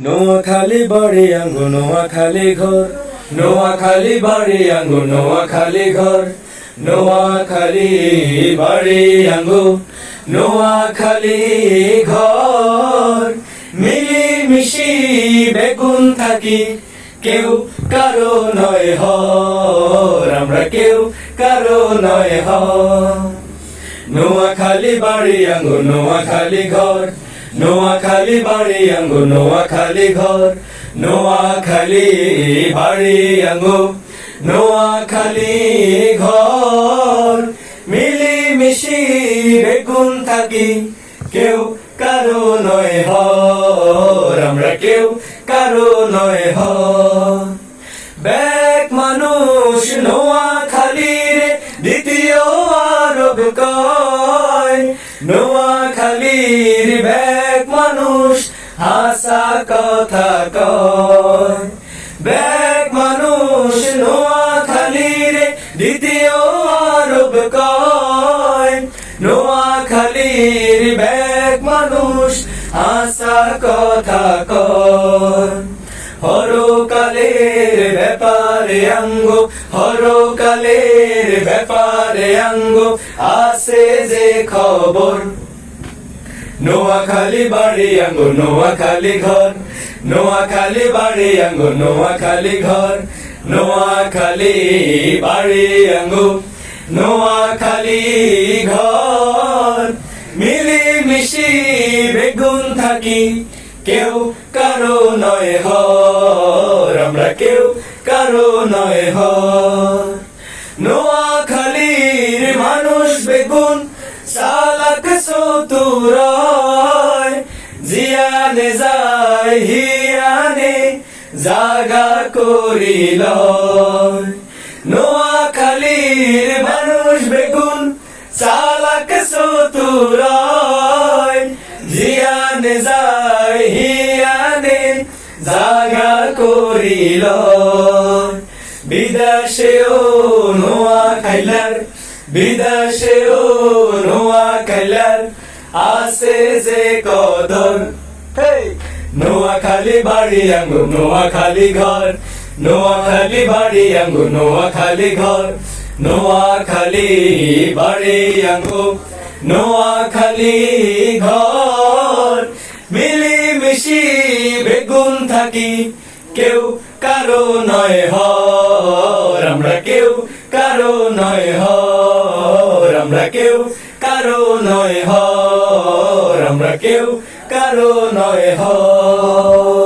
নোয়াখালী বাড়ি আঙ্গু নোয়াখালী ঘর, নোয়াখালী বাড়ি আঙ্গু নোয়াখালী ঘর, নোয়াখালী বাড়ি আঙ্গু নোয়াখালী ঘর। মিলিমিশি বেগুন থাকি, কেউ কারো নয় হর, আমরা কেউ কারো নয় হর। নোয়াখালী বাড়ি আঙ্গু নোয়াখালী ঘর, নোয়াখালী বাড়ি আঙ্গু নোয়াখালী ঘর, নোয়াখালী বাড়ি আঙ্গু নোয়াখালী ঘর। মিলিমিশি বেগুন থাকি, কেউ কারো নয় হর, আমরা কেউ কারো নয় হর। ব্যাক মানুষ নোয়াখালীর দ্বিতীয় আরব কয়, নোয়াখালীর ব্যাক মানুষ হাসা কথা কয়। ব্যাক মানুষ নোয়াখালীর দ্বিতীয় আরব কয়, নোয়াখালীর ব্যাক মানুষ হাসা কথা কয়। হরকালের ব্যাপারে আঙ্গ, হরকালের ব্যাপারে আঙ্গ আছে যে খবর। নোয়াখালী বাড়ি আঙ্গু নোয়াখালী ঘর, নোয়াখালী বাড়ি আঙ্গু নোয়াখালী ঘর, নোয়াখালী বাড়ি আঙ্গু নোয়াখালী ঘর। মিলিমিশি বেগুন থাকি, কেউ কারো নয় হর, আমরা কেউ কারো নয় হর। নোয়াখালীর মানুষ বেগুন সালাক চতুরয়, জিয়ানে যায় হিয়ানে জাগা করিল। নোয়াখালীর মানুষ বেগুন চালাক চতুরয়, জিয়ানে যায় হিয়ানে জাগা করিল। বিদেশেও নোয়াখাইলার, বিদেশেও নোয়াখাইলার আছে যে কদর। নোয়াখালী বাড়ি আঙ্গু নোয়াখালী ঘর, নোয়াখালী বাড়ি আঙ্গু নোয়াখালী ঘর, নোয়াখালী বাড়ি আঙ্গু নোয়াখালী ঘর। মিলিমিশি বেগুন থাকি, কেউ কারো নয় হর, আমরা কেউ কারো নয় হর, আমরা কেউ কারো নয় হর, আমরা কেউ কারো নয় হর।